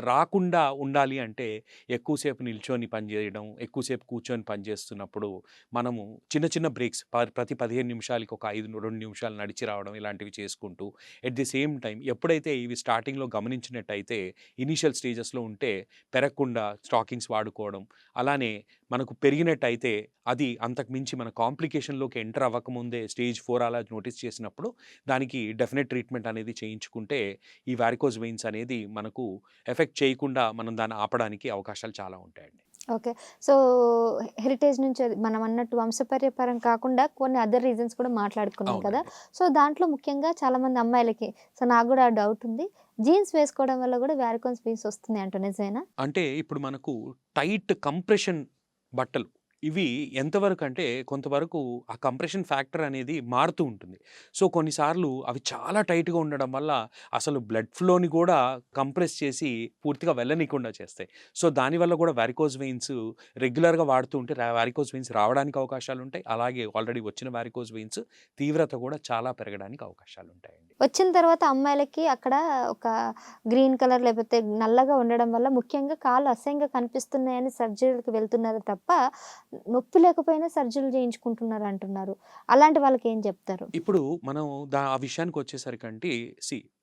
రాకుండా ఉండాలి అంటే ఎక్కువసేపు నిల్చొని పనిచేయడం, ఎక్కువసేపు కూర్చొని పనిచేస్తున్నప్పుడు మనము చిన్న బ్రేక్స్ ప్రతి 15 నిమిషాలకి ఒక 2 నిమిషాలు నడిచి రావడం ఇలాంటివి చేసుకుంటూ ఎట్ ది సేమ్ టైమ్ ఎప్పుడైతే ఇవి స్టార్టింగ్‌లో గమనించినట్టయితే ఇనీషియల్ స్టేజెస్‌లో ఉంటే పెరగకుండా స్టాకింగ్స్ వాడుకోవడం. అలానే మనకు పెరిగినట్టయితే అది అంతకు మించి మన కాంప్లికేషన్‌లోకి ఎంటర్ అవ్వకముందే స్టేజ్ 4 అలా నోటీస్ చేసినప్పుడు దానికి డెఫినిట్ ట్రీట్మెంట్ అనేది చేయించుకుంటే ఈ వారికోజ్ వెయిన్స్ అనేది మనకు ఎఫెక్ట్ చేయకుండా మనం దాన్ని ఆపడానికి అవకాశాలు చాలా ఉంటాయండి. ఓకే. సో, హెరిటేజ్ నుంచి అది మనం అన్నట్టు వంశపార్యపరం కాకుండా కొన్ని అదర్ రీజన్స్ కూడా మాట్లాడుకున్నాం కదా! అవునండి. సో, దాంట్లో ముఖ్యంగా చాలామంది అమ్మాయిలకి సో, నాకు గూడా ఆ డౌట్ ఉంది. జీన్స్ వేసుకోవడం వల్ల గూడా వారికోస్ వెయిన్స్ వస్తున్నాయి అంట నిజమేనా? అంటే ఇప్పుడు మనకు టైట్ కంప్రెషన్ బట్టలు ఇవి ఎంతవరకు అంటే కొంతవరకు ఆ కంప్రెషన్ ఫ్యాక్టర్ అనేది మారుతూ ఉంటుంది. సో, కొన్నిసార్లు అవి చాలా టైట్‌గా ఉండడం వల్ల అసలు బ్లడ్ ఫ్లోని కూడా కంప్రెస్ చేసి పూర్తిగా వెళ్ళనీయకుండా చేస్తాయి. సో, దానివల్ల కూడా వారికోస్ వెయిన్స్ రెగ్యులర్‌గా వాడుతూ ఉంటే వారికోస్ వెయిన్స్ రావడానికి అవకాశాలుంటాయి. అలాగే ఆల్రెడీ వచ్చిన వారికోస్ వెయిన్స్ తీవ్రత కూడా చాలా పెరగడానికి అవకాశాలుంటాయండి. వచ్చిన తర్వాత అమ్మాయిలకి అక్కడ ఒక గ్రీన్ కలర్ లేకపోతే నల్లగా ఉండడం వల్ల ముఖ్యంగా కాళ్ళు అసహ్యంగా కనిపిస్తున్నాయని సర్జరీ‌లకి వెళ్తున్నారు తప్ప, నొప్పి లేకపోయినా సర్జరీలు చేయించుకుంటున్నారు అంటున్నారు. అలాంటి వాళ్ళకి ఏం చెప్తారు? ఇప్పుడు మనం ఆ విషయానికొచ్చేసరికంటే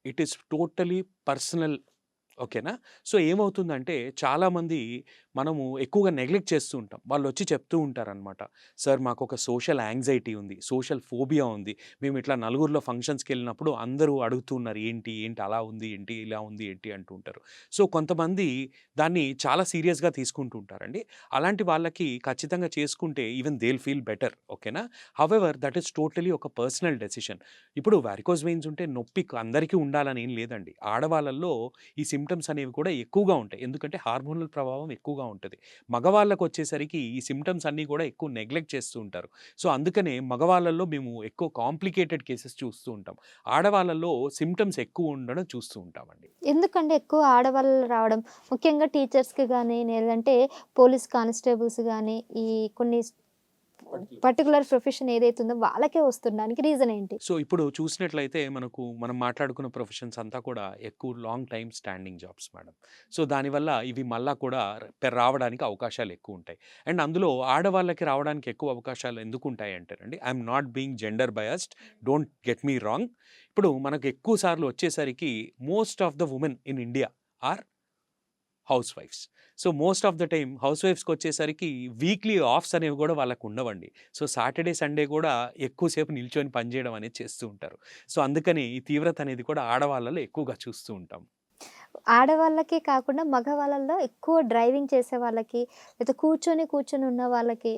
ఇట్ ఈస్ టోటలీ పర్సనల్. ఓకేనా? సో, ఏమవుతుందంటే చాలామంది మనము ఎక్కువగా నెగ్లెక్ట్ చేస్తూ ఉంటాం. వాళ్ళొచ్చి చెప్తూ ఉంటారనమాట. సార్ మాకొక సోషల్ యాంగ్జైటీ ఉంది. సోషల్ ఫోబియా ఉంది. మేము ఇట్లా నలుగురిలో ఫంక్షన్స్‌కెళ్ళినప్పుడు అందరూ అడుగుతూ ఉన్నారు. ఏంటి? ఏంటి అలా ఉంది ఏంటి? ఇలా ఉంది ఏంటి? అంటూ ఉంటారు. సో, కొంతమంది దాన్ని చాలా సీరియస్‌గా తీసుకుంటూ ఉంటారండి. అలాంటి వాళ్ళకి ఖచ్చితంగా చేసుకుంటే even they will feel better. ఓకేనా? హౌవెవర్ దట్ ఈస్ టోటలీ ఒక పర్సనల్ డెసిషన్. ఇప్పుడు వారికోస్ వెయిన్స్ ఉంటే నొప్పి అందరికీ ఉండాలని ఏం లేదండి. ఆడవాళ్ళల్లో ఈ సిమ్టమ్స్ అనేవి కూడా ఎక్కువగా ఉంటాయి. ఎందుకంటే హార్మోనల్ ప్రభావం ఎక్కువగా ఉంటది. మగవాళ్ళకొచ్చేసరికి ఈ సిమ్టమ్స్ అన్నీ కూడా ఎక్కువ నెగ్లెక్ట్ చేస్తూ ఉంటారు. సో, అందుకనే మగవాళ్ళలో మేము ఎక్కువ కాంప్లికేటెడ్ కేసెస్ చూస్తూ ఉంటాం. ఆడవాళ్ళలో సిమ్టమ్స్ ఎక్కువ ఉండడం చూస్తూ ఉంటామండి. ఎందుకండి ఎక్కువ ఆడవాళ్ళు రావడం? ముఖ్యంగా టీచర్స్‌కి గాని, లేదంటే పోలీస్ కానిస్టేబుల్స్ గాని, ఈ కొన్ని పర్టిక్యులర్ ప్రొఫెషన్ ఏదైతే ఉందో వాళ్ళకే వస్తుండానికి రీజన్ ఏంటి? సో, ఇప్పుడు చూసినట్లయితే మనం మాట్లాడుకున్న ప్రొఫెషన్స్ అంతా కూడా ఎక్కువ long time standing jobs madam. So, దానివల్ల ఇవి మళ్ళా కూడా రావడానికి అవకాశాలు ఎక్కువుంటాయి. అండ్ అందులో ఆడవాళ్ళకి రావడానికి ఎక్కువ అవకాశాలు ఎందుకుంటాయంటేనండి, I'm not being gender biased, don't get me wrong. ఇప్పుడు మనకు ఎక్కువ సార్లు వచ్చేసరికి most of the women in India are హౌస్ వైఫ్స్. So, most of the time house వైఫ్స్‌కొచ్చేసరికి వీక్లీ ఆఫ్స్ అనేవి గూడా వాళ్ళకుండవండి. సో, సాటర్‌డే, సండే గూడా ఎక్కువ సేపు నిల్చొని పని జేయడం అనేది చేస్తూ ఉంటారు. సో, అందుకని ఈ తీవ్రత అనేది కూడా ఆడవాళ్ళలో ఎక్కువగా చూస్తూ ఉంటాం. ఆడవాళ్ళకే కాకుండా మగవాళ్ళలో ఎక్కువ డ్రైవింగ్ చేసే వాళ్ళకి, లేతే కూర్చొని ఉన్న వాళ్ళకి,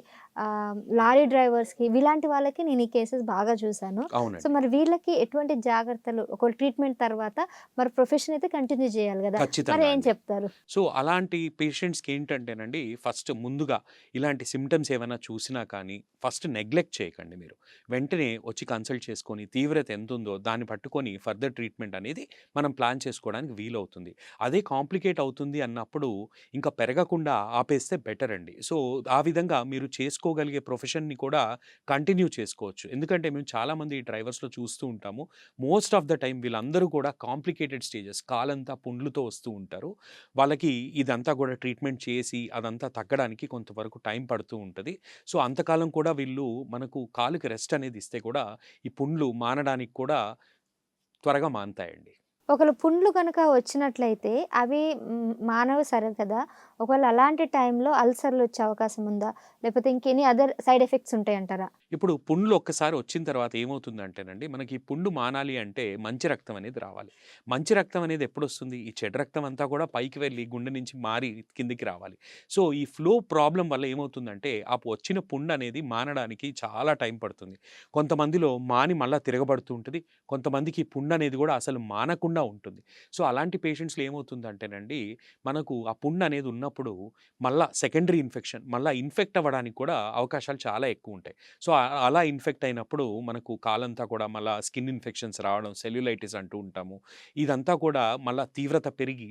లారీ డ్రైవర్స్‌కి ఇలాంటి వాళ్ళకి నేను ఈ కేసెస్ బాగా చూసాను. సో, అవునండి. మరి వీళ్ళకి ఎటువంటి జాగ్రత్తలు ఒకవేళ ట్రీట్మెంట్ తర్వాత మరి ప్రొఫెషన్ అయితే కంటిన్యూ చేయాలి గదా! మరి ఖచ్చితంగా ఏం అండి. చెప్తారు? సో, అలాంటి పేషెంట్స్‌కి ఏంటంటేనండి, ఫస్ట్ ముందుగా ఇలాంటి సిమ్టమ్స్ ఏమైనా చూసినా కానీ, ఫస్ట్ నెగ్లెక్ట్ చేయకండి మీరు. వెంటనే వచ్చి కన్సల్ట్ చేసుకొని, తీవ్రత ఎంతుందో దాన్ని పట్టుకొని ఫర్దర్ ట్రీట్మెంట్ అనేది మనం ప్లాన్ చేసుకోవడానికి వీలవుతుంది. అదే కాంప్లికేట్ అవుతుంది అన్నప్పుడు ఇంకా పెరగకుండా ఆపేస్తే బెటర్ అండి. సో, ఆ విధంగా మీరు చేసుకోగలిగే ప్రొఫెషన్‌ని కూడా కంటిన్యూ చేసుకోవచ్చు. ఎందుకంటే మేము చాలామంది డ్రైవర్స్‌లో చూస్తూ ఉంటాము. మోస్ట్ ఆఫ్ ద టైమ్ వీళ్ళందరూ కూడా కాంప్లికేటెడ్ స్టేజెస్ కాలంతా పుండ్లుతో వస్తూ ఉంటారు. వాళ్ళకి ఇదంతా కూడా ట్రీట్మెంట్ చేసి అదంతా తగ్గడానికి కొంతవరకు టైం పడుతూ ఉంటది. సో, అంతకాలం కూడా వీళ్ళు మనకు కాలుకి రెస్ట్ అనేది ఇస్తే కూడా ఈ పుండ్లు మానడానికి కూడా త్వరగా మానతాయండి. ఒకవేళ పుండ్లు గనక వచ్చినట్లయితే అవి మానవు సరే కదా! ఒకవేళ అలాంటి టైంలో అల్సర్‌లొచ్చే అవకాశం ఉందా? లేకపోతే ఇంకెనీ అదర్ సైడ్ ఎఫెక్ట్స్ ఉంటాయంటారా? ఇప్పుడు పుండ్లు ఒక్కసారి వచ్చిన తర్వాత ఏమవుతుందంటేనండి, మనకి ఈ పుండు మానాలి అంటే మంచి రక్తం అనేది రావాలి. మంచి రక్తం అనేది ఎప్పుడొస్తుంది? ఈ చెడు రక్తం అంతా కూడా పైకి వెళ్ళి గుండె నుంచి మారి కిందకి రావాలి. సో, ఈ ఫ్లో ప్రాబ్లమ్ వల్ల ఏమవుతుందంటే, ఆ వచ్చిన పుండు అనేది మానడానికి చాలా టైం పడుతుంది. కొంతమందిలో మాని మళ్ళా తిరగబడుతూ ఉంటది. కొంతమందికి ఈ పుండు అనేది కూడా అసలు మానకుండా ఉంటుంది. సో, అలాంటి పేషెంట్స్‌లో ఏమవుతుందంటేనండి, మనకు ఆ పుండు అనేది ఉన్నప్పుడు మళ్ళా సెకండరీ ఇన్ఫెక్షన్ మళ్ళా ఇన్ఫెక్ట్ అవ్వడానికి కూడా అవకాశాలు చాలా ఎక్కువుంటాయి. సో, అలా ఇన్ఫెక్ట్ అయినప్పుడు మనకు కాలంతా కూడా మళ్ళా స్కిన్ ఇన్ఫెక్షన్స్ రావడం, సెల్యులైటిస్ అంటూ ఉంటాము. ఇదంతా కూడా మళ్ళా తీవ్రత పెరిగి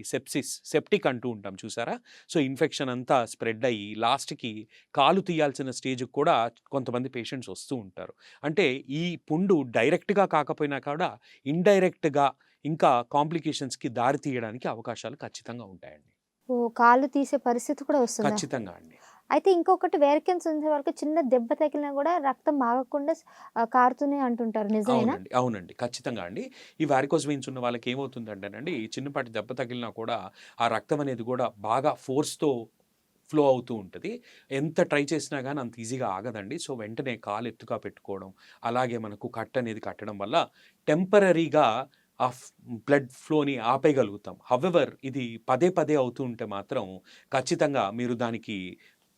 సెప్టిక్ అంటూ ఉంటాం చూసారా? సో, ఇన్ఫెక్షన్ అంతా స్ప్రెడ్ అయ్యి లాస్ట్‌కి కాలు తీయాల్సిన స్టేజ్‌కి కూడా కొంతమంది పేషెంట్స్ వస్తూ ఉంటారు. అంటే ఈ పుండు డైరెక్ట్‌గా కాకపోయినా కూడా ఇండైరెక్ట్‌గా ఇంకా కాంప్లికేషన్స్‌కి దారి తీయడానికి అవకాశాలు ఖచ్చితంగా ఉంటాయండి. ఓహ్! కాళ్ళు తీసే పరిస్థితి కూడా వస్తుందా? ఖచ్చితంగా అండి. అయితే ఇంకొకటి వేరికన్స్ ఉండే వరకు చిన్న దెబ్బ తగిలినా గూడా రక్తం ఆగకుండా కారుతూనే అంటుంటారు. నిజమేనా? అవునండి. అవునండి. ఖచ్చితంగా అండి. ఈ వారికోస్ వెయిన్స్ ఉన్న వాళ్ళకి ఏమవుతుందంటేనండి, చిన్నపాటి దెబ్బ తగిలినా కూడా ఆ రక్తం అనేది గూడా బాగా ఫోర్స్‌తో ఫ్లో అవుతూ ఉంటది. ఎంత ట్రై చేసినా గాని అంత ఈజీగా ఆగదండి. సో, వెంటనే కాలు ఎత్తుగా పెట్టుకోవడం, అలాగే మనకు కట్ అనేది కట్టడం వల్ల టెంపరరీగా ఆ బ్లడ్ ఫ్లోని ఆపేయగలుగుతాం. హౌవెవర్ ఇది పదే పదే అవుతూ ఉంటే మాత్రం ఖచ్చితంగా మీరు దానికి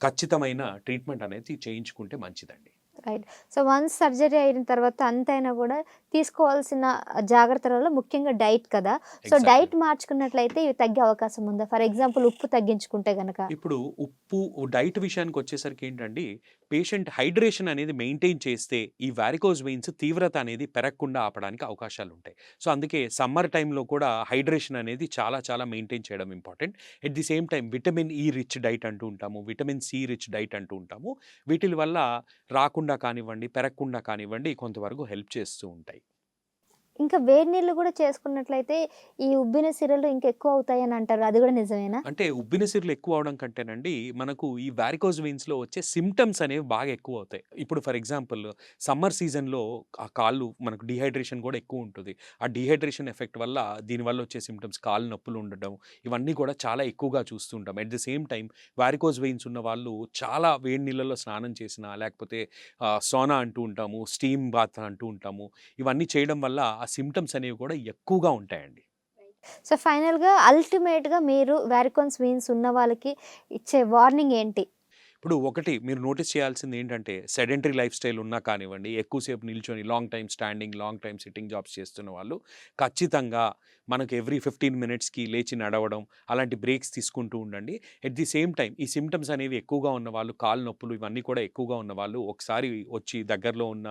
ఖచ్చితమైన ట్రీట్మెంట్ అనేది చేయించుకుంటే మంచిదండి. రైట్. సో, వన్స్ సర్జరీ అయిన తర్వాత అంతైనా గూడా తీసుకోవాల్సిన జాగ్రత్తలలో ముఖ్యంగా డైట్ కదా! So, exactly. డైట్ మార్చుకున్నట్లయితే ఇవి తగ్గే అవకాశం ఉందా? ఫర్ ఎగ్జాంపుల్ ఉప్పు తగ్గించుకుంటే గనక? ఇప్పుడు ఉప్పు డైట్ విషయానికొచ్చేసరికి ఏంటండి, పేషెంట్ హైడ్రేషన్ అనేది మెయింటైన్ చేస్తే, ఈ వారికోజ్ వెయిన్స్ తీవ్రత అనేది పెరగకుండా ఆపడానికి అవకాశాలుంటాయి. సో, అందుకే సమ్మర్ టైమ్‌లో కూడా హైడ్రేషన్ అనేది చాలా చాలా మెయింటైన్ చేయడం important. At the same time vitamin E rich diet అంటూ ఉంటాము. విటమిన్ సి రిచ్ డైట్ అంటూ ఉంటాము. వీటిలి వల్ల రాకుండా కానివ్వండి, పెరగకుండా కానివ్వండి కొంతవరకు హెల్ప్ చేస్తూ ఉంటాయి. ఇంకా వేడి నీళ్ళు గూడా చేసుకున్నట్లయితే ఈ ఉబ్బిన సిరలు ఇంకెక్కువ అవుతాయని అంటారు. అది గూడా నిజమేనా? అంటే ఉబ్బిన సిర్లు ఎక్కువ అవడం కంటేనండి, మనకు ఈ వారికోజ్ వెయిన్స్‌లో వచ్చే సింప్టమ్స్ అనేవి బాగా ఎక్కువవుతాయి. ఇప్పుడు ఫర్ ఎగ్జాంపుల్ సమ్మర్ సీజన్‌లో ఆ కాళ్ళు మనకు డీహైడ్రేషన్ గూడా ఎక్కువుంటది. ఆ డీహైడ్రేషన్ ఎఫెక్ట్ వల్ల దీనివల్ల వచ్చే సింప్టమ్స్ కాళ్ళు నొప్పులు ఉండడం, ఇవన్నీ కూడా చాలా ఎక్కువగా చూస్తూ ఉంటాం. At the same time varicose veins ఉన్న వాళ్ళు చాలా వేడి నీళ్ళలో స్నానం చేసినా, లేకపోతే సోనా అంటూ ఉంటాము, స్టీమ్ బాత్ అంటూ ఉంటాము. ఇవన్నీ చేయడం వల్ల ఆ సింప్టమ్స్ అనేవి కూడా ఎక్కువగా ఉంటాయండి. సో, ఫైనల్‌గా అల్టిమేట్‌గా మీరు వారికోన్స్ వెయిన్స్ ఉన్న వాళ్ళకి ఇచ్చే వార్నింగ్ ఏంటి? ఇప్పుడు ఒకటి మీరు నోటీస్ చేయాల్సిందేంటంటే, సెడెంటరీ లైఫ్ స్టైల్ ఉన్నా కానివ్వండి, ఎక్కువసేపు నిల్చొని long time standing, long time sitting jobs చేస్తున్న వాళ్ళు ఖచ్చితంగా మనకు ఎవ్రీ 15 మినిట్స్‌కి లేచి నడవడం, అలాంటి బ్రేక్స్ తీసుకుంటూ ఉండండి. ఎట్ ది సేమ్ టైమ్ ఈ సింప్టమ్స్ అనేవి ఎక్కువగా ఉన్నవాళ్ళు, కాళ్ళు నొప్పులు ఇవన్నీ కూడా ఎక్కువగా ఉన్నవాళ్ళు ఒకసారి వచ్చి దగ్గరలో ఉన్న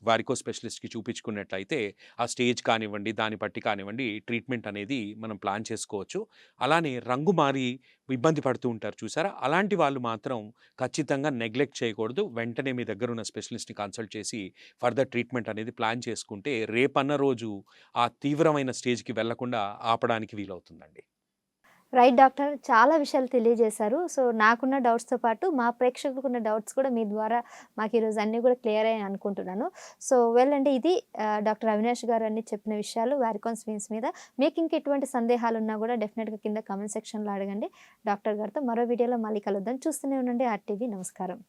వారికోస్ స్పెషలిస్ట్‌కి చూపించుకున్నట్లయితే, ఆ స్టేజ్ కానివ్వండి, దాన్ని బట్టి కానివ్వండి ట్రీట్మెంట్ అనేది మనం ప్లాన్ చేసుకోవచ్చు. అలానే రంగు మారి ఇబ్బంది పడుతూ ఉంటారు చూసారా? అలాంటి వాళ్ళు మాత్రం ఖచ్చితంగా నెగ్లెక్ట్ చేయకూడదు. వెంటనే మీ దగ్గరున్న స్పెషలిస్ట్‌ని కన్సల్ట్ చేసి ఫర్దర్ ట్రీట్మెంట్ అనేది ప్లాన్ చేసుకుంటే రేపన్న రోజు ఆ తీవ్రమైన స్టేజ్‌కి వెళ్ళకుండా ఆపడానికి వీలవుతుందండి. Right doctor. చాలా విషయాలు తెలియజేశారు. సో, నాకున్న డౌట్స్‌తో పాటు మా ప్రేక్షకులకున్న డౌట్స్ కూడా మీ ద్వారా మాకు ఈరోజు అన్నీ కూడా క్లియర్ అయ్యాయి అనుకుంటున్నాను. సో, వెల్ అండి ఇది డాక్టర్ అవినాష్ గారు అన్ని చెప్పిన విషయాలు వారికోన్స్ వెయిన్స్ మీద. మీకు ఇంక ఎటువంటి సందేహాలున్నా కూడా డెఫినిట్‌గా కింద కామెంట్ సెక్షన్‌లో అడగండి. డాక్టర్ గారితో మరో వీడియోలో మళ్ళీ కలుద్దాం. చూస్తూనే ఉండండి ఆర్టీవీ. నమస్కారం.